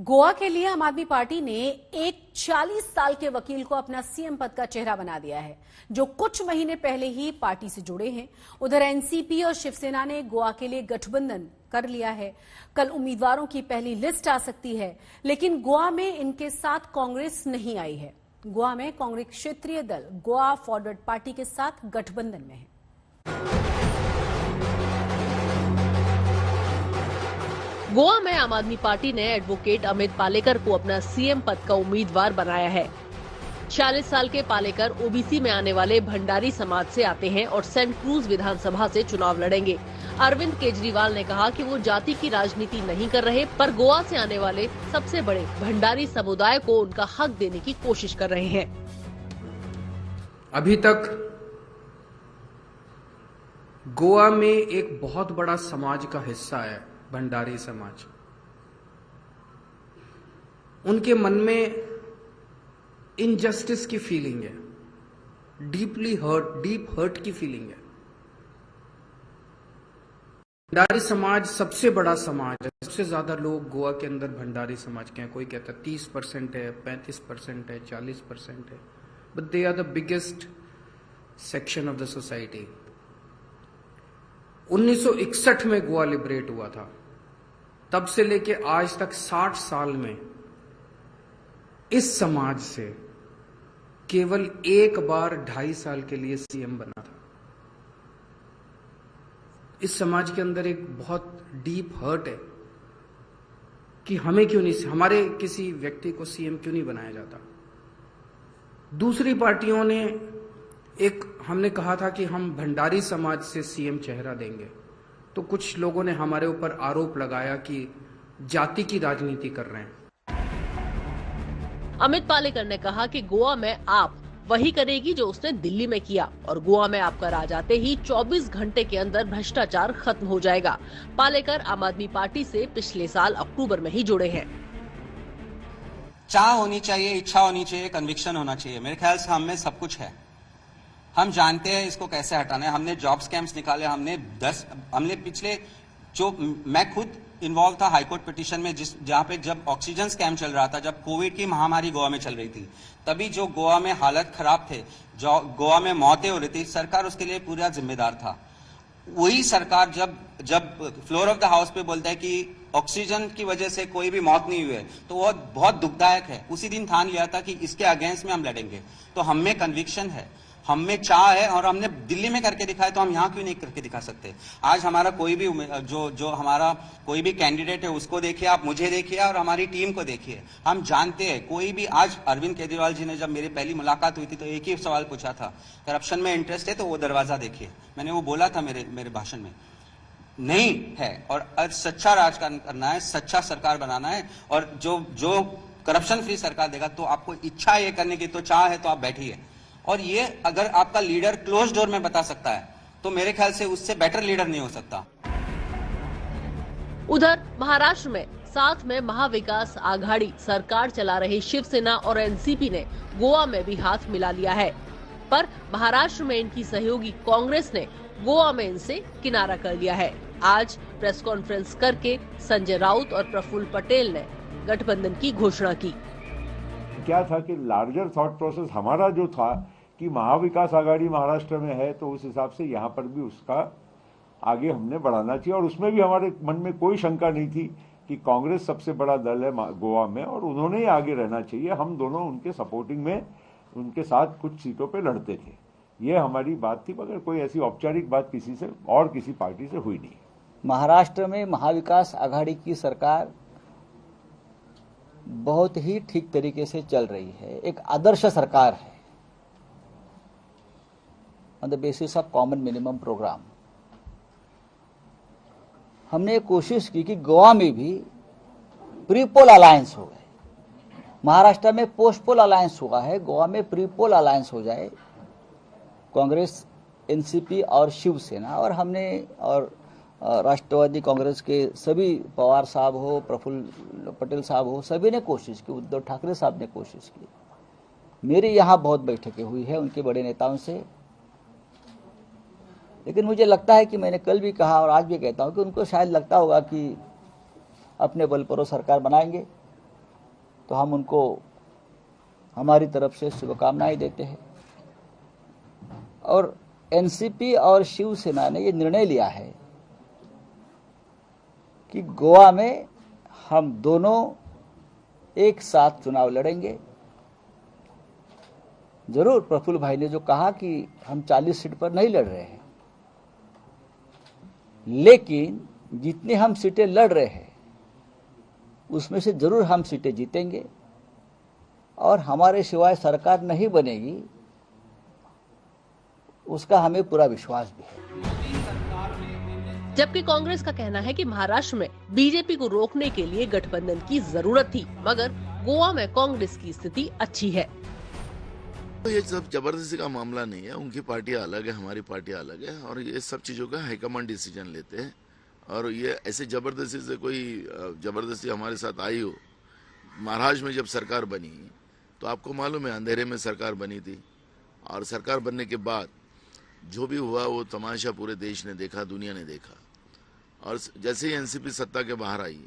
गोवा के लिए आम आदमी पार्टी ने एक 40 साल के वकील को अपना सीएम पद का चेहरा बना दिया है, जो कुछ महीने पहले ही पार्टी से जुड़े हैं। उधर एनसीपी और शिवसेना ने गोवा के लिए गठबंधन कर लिया है। कल उम्मीदवारों की पहली लिस्ट आ सकती है, लेकिन गोवा में इनके साथ कांग्रेस नहीं आई है। गोवा में कांग्रेस क्षेत्रीय दल गोवा फॉरवर्ड पार्टी के साथ गठबंधन में है। गोवा में आम आदमी पार्टी ने एडवोकेट अमित पालेकर को अपना सीएम पद का उम्मीदवार बनाया है। 46 साल के पालेकर ओबीसी में आने वाले भंडारी समाज से आते हैं और सेंट क्रूज विधानसभा से चुनाव लड़ेंगे। अरविंद केजरीवाल ने कहा कि वो जाति की राजनीति नहीं कर रहे, पर गोवा से आने वाले सबसे बड़े भंडारी समुदाय को उनका हक देने की कोशिश कर रहे हैं। अभी तक गोवा में एक बहुत बड़ा समाज का हिस्सा है भंडारी समाज। उनके मन में इनजस्टिस की फीलिंग है, डीप हर्ट की फीलिंग है। भंडारी समाज सबसे बड़ा समाज है। सबसे ज्यादा लोग गोवा के अंदर भंडारी समाज के हैं। कोई कहता है 30% है, 35% है, 40% है, but they are the biggest section of the society. 1961 में गोवा लिबरेट हुआ था। तब से लेके आज तक 60 साल में इस समाज से केवल एक बार 2.5 साल के लिए सीएम बना था। इस समाज के अंदर एक बहुत डीप हर्ट है कि हमें क्यों नहीं, हमारे किसी व्यक्ति को सीएम क्यों नहीं बनाया जाता। दूसरी पार्टियों ने हमने कहा था कि हम भंडारी समाज से सीएम चेहरा देंगे, तो कुछ लोगों ने हमारे ऊपर आरोप लगाया कि जाति की राजनीति कर रहे हैं। अमित पालेकर ने कहा कि गोवा में आप वही करेगी जो उसने दिल्ली में किया, और गोवा में आपका राज आते ही 24 घंटे के अंदर भ्रष्टाचार खत्म हो जाएगा। पालेकर आम आदमी पार्टी से पिछले साल अक्टूबर में ही जुड़े हैं। चाह होनी चाहिए, इच्छा होनी चाहिए, कन्विक्शन होना चाहिए। मेरे ख्याल से हम में सब कुछ है। हम जानते हैं इसको कैसे हटाना है। हमने जॉब स्कैम्स निकाले, हमने पिछले मैं खुद इन्वॉल्व था हाईकोर्ट पिटीशन में, जहां पे जब ऑक्सीजन स्कैम चल रहा था, जब कोविड की महामारी गोवा में चल रही थी, तभी जो गोवा में हालत खराब थे, जो गोवा में मौतें हो रही थी, सरकार उसके लिए पूरा जिम्मेदार था। वही सरकार जब फ्लोर ऑफ द हाउस पे बोलता है कि ऑक्सीजन की वजह से कोई भी मौत नहीं हुई है, तो वो बहुत दुखदायक है। उसी दिन ठान लिया था कि इसके अगेंस्ट में हम लड़ेंगे। तो हम में कन्विक्शन है, हम में चाह है, और हमने दिल्ली में करके दिखाया, तो हम यहाँ क्यों नहीं करके दिखा सकते। आज हमारा कोई भी जो हमारा कोई भी कैंडिडेट है, उसको देखिए, आप मुझे देखिए और हमारी टीम को देखिए। हम जानते हैं कोई भी, आज अरविंद केजरीवाल जी ने जब मेरी पहली मुलाकात हुई थी तो एक ही सवाल पूछा था, करप्शन में इंटरेस्ट है तो वो दरवाजा देखिए। मैंने वो बोला था मेरे भाषण में, नहीं है। और सच्चा राजकारण करना है, सच्चा सरकार बनाना है, और जो करप्शन फ्री सरकार देगा, तो आपको इच्छा ये करने की तो चाह है, तो आप बैठिए। और ये अगर आपका लीडर क्लोज डोर में बता सकता है, तो मेरे ख्याल से उससे बेटर लीडर नहीं हो सकता। उधर महाराष्ट्र में साथ में महाविकास आघाड़ी सरकार चला रही शिवसेना और एनसीपी ने गोवा में भी हाथ मिला लिया है, पर महाराष्ट्र में इनकी सहयोगी कांग्रेस ने गोवा में इनसे किनारा कर लिया है। आज प्रेस कॉन्फ्रेंस करके संजय राउत और प्रफुल्ल पटेल ने गठबंधन की घोषणा की। क्या था कि लार्जर थॉट प्रोसेस हमारा जो था कि महाविकास आघाड़ी महाराष्ट्र में है, तो उस हिसाब से यहाँ पर भी उसका आगे हमने बढ़ाना चाहिए। और उसमें भी हमारे मन में कोई शंका नहीं थी कि कांग्रेस सबसे बड़ा दल है गोवा में, और उन्होंने ही आगे रहना चाहिए। हम दोनों उनके सपोर्टिंग में उनके साथ कुछ सीटों पे लड़ते थे। ये हमारी बात थी, मगर कोई ऐसी औपचारिक बात किसी से और किसी पार्टी से हुई नहीं। महाराष्ट्र में महाविकास आघाड़ी की सरकार बहुत ही ठीक तरीके से चल रही है, एक आदर्श सरकार है, on the basis of common minimum programme. हमने कोशिश की कि गोवा में भी प्री पोल अलायंस हो गए। महाराष्ट्र में पोस्ट पोल अलायंस हुआ है, गोवा में प्री पोल अलायंस हो जाए, कांग्रेस, एनसीपी और शिवसेना। और हमने और राष्ट्रवादी कांग्रेस के सभी, पवार साहब हो, प्रफुल्ल पटेल साहब हो, सभी ने कोशिश की, उद्धव ठाकरे साहब ने कोशिश की। मेरी यहाँ बहुत बैठकें हुई है उनके बड़े नेताओं से, लेकिन मुझे लगता है कि मैंने कल भी कहा और आज भी कहता हूँ कि उनको शायद लगता होगा कि अपने बल पर वो सरकार बनाएंगे, तो हम उनको हमारी तरफ से शुभकामनाएं देते हैं। और एनसीपी और शिवसेना ने ये निर्णय लिया है कि गोवा में हम दोनों एक साथ चुनाव लड़ेंगे। जरूर प्रफुल्ल भाई ने जो कहा कि हम 40 सीट पर नहीं लड़ रहे हैं, लेकिन जितनी हम सीटें लड़ रहे हैं उसमें से जरूर हम सीटें जीतेंगे और हमारे सिवाय सरकार नहीं बनेगी, उसका हमें पूरा विश्वास भी है। जबकि कांग्रेस का कहना है कि महाराष्ट्र में बीजेपी को रोकने के लिए गठबंधन की जरूरत थी, मगर गोवा में कांग्रेस की स्थिति अच्छी है। तो ये सब जबरदस्ती का मामला नहीं है, उनकी पार्टियां अलग है, हमारी पार्टियां अलग है और ये सब चीजों का हाईकमांड डिसीजन लेते हैं। और ये ऐसे जबरदस्ती से कोई जबरदस्ती हमारे साथ आई हो। महाराष्ट्र में जब सरकार बनी तो आपको मालूम है अंधेरे में सरकार बनी थी और सरकार बनने के बाद जो भी हुआ वो तमाशा पूरे देश ने देखा, दुनिया ने देखा। और जैसे ही एनसीपी सत्ता के बाहर आई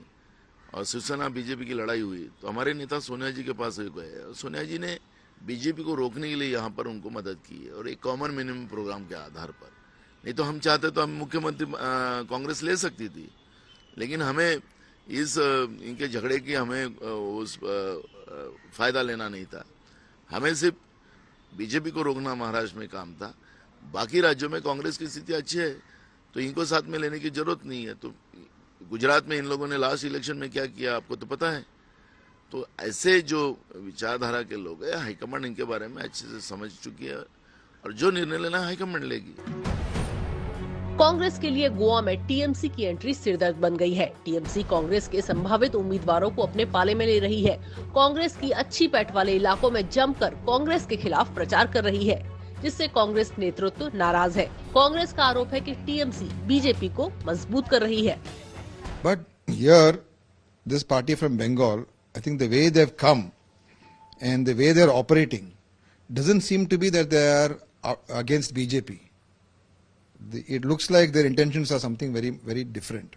और शिवसेना बीजेपी की लड़ाई हुई तो हमारे नेता सोनिया जी के पास गए और सोनिया जी ने बीजेपी को रोकने के लिए यहाँ पर उनको मदद की है और एक कॉमन मिनिमम प्रोग्राम के आधार पर। नहीं तो हम चाहते तो हम मुख्यमंत्री कांग्रेस ले सकती थी, लेकिन हमें इस इनके झगड़े की हमें उस फायदा लेना नहीं था। हमें सिर्फ बीजेपी को रोकना महाराष्ट्र में काम था। बाकी राज्यों में कांग्रेस की स्थिति अच्छी है तो इनको साथ में लेने की जरूरत नहीं है। तो गुजरात में इन लोगों ने लास्ट इलेक्शन में क्या किया आपको तो पता है। तो ऐसे जो विचारधारा के लोग हैं, हाईकमांड इनके बारे में अच्छे से समझ चुकी है और जो निर्णय लेना हाईकमांड लेगी। कांग्रेस के लिए गोवा में टीएमसी की एंट्री सिरदर्द बन गई है। टीएमसी कांग्रेस के संभावित उम्मीदवारों को अपने पाले में ले रही है। कांग्रेस की अच्छी पैठ वाले इलाकों में जमकर कांग्रेस के खिलाफ प्रचार कर रही है, जिससे कांग्रेस नेतृत्व नाराज है। कांग्रेस का आरोप है कि टीएमसी बीजेपी को मजबूत कर रही है। But here, this party from Bengal, I think the way they've come and the way they're operating doesn't seem to be that they are against BJP. It looks like their intentions are something very, very different.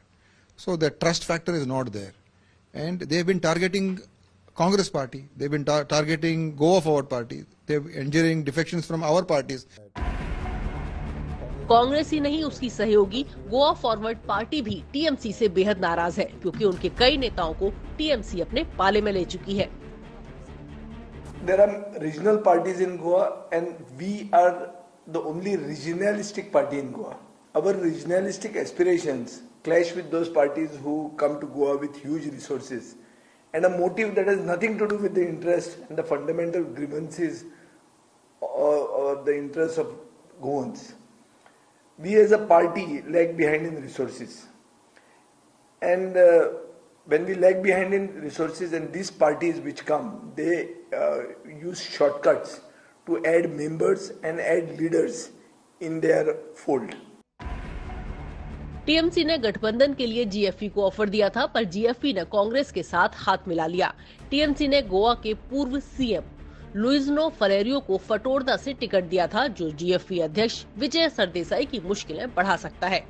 So the trust factor is not there. And they've been targeting Congress party. They've been targeting Goa Forward party. They're enduring defections from our parties. Congress ही नहीं, उसकी सहयोगी Goa forward party भी TMC से बेहद नाराज है, क्योंकि उनके कई नेताओं को टीएमसी अपने पाले में ले चुकी है। There are regional parties in Goa and we are the only regionalistic party in Goa. Our regionalistic aspirations clash with those parties who come to Goa with huge resources and a motive that has nothing to do with the interest and the fundamental grievances or the interests of Goans. We as a party lag behind in resources, and when we lag behind in resources and these parties which come, they use shortcuts to add members and add leaders in their fold. TMC ने गठबंधन के लिए GFE को offer दिया था, पर GFE ने कांग्रेस के साथ हाथ मिला लिया। टीएमसी ने गोवा के पूर्व सीएम लुइजनो फलेरियो को फटोरदा से टिकट दिया था, जो जीएफई अध्यक्ष विजय सरदेसाई की मुश्किलें बढ़ा सकता है।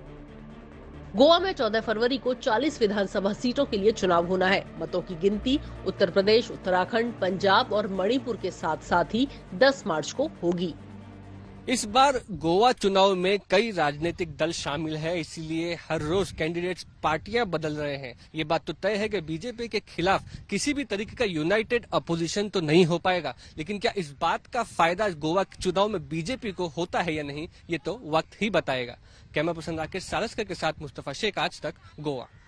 गोवा में 14 फरवरी को 40 विधानसभा सीटों के लिए चुनाव होना है। मतों की गिनती उत्तर प्रदेश, उत्तराखंड, पंजाब और मणिपुर के साथ साथ ही 10 मार्च को होगी। इस बार गोवा चुनाव में कई राजनीतिक दल शामिल है, इसीलिए हर रोज कैंडिडेट्स पार्टियां बदल रहे हैं। ये बात तो तय है कि बीजेपी के खिलाफ किसी भी तरीके का यूनाइटेड अपोजिशन तो नहीं हो पाएगा, लेकिन क्या इस बात का फायदा गोवा चुनाव में बीजेपी को होता है या नहीं, ये तो वक्त ही बताएगा। कैमरा पर्सन राकेश सारस्कर के साथ मुस्तफा शेख, आज तक, गोवा।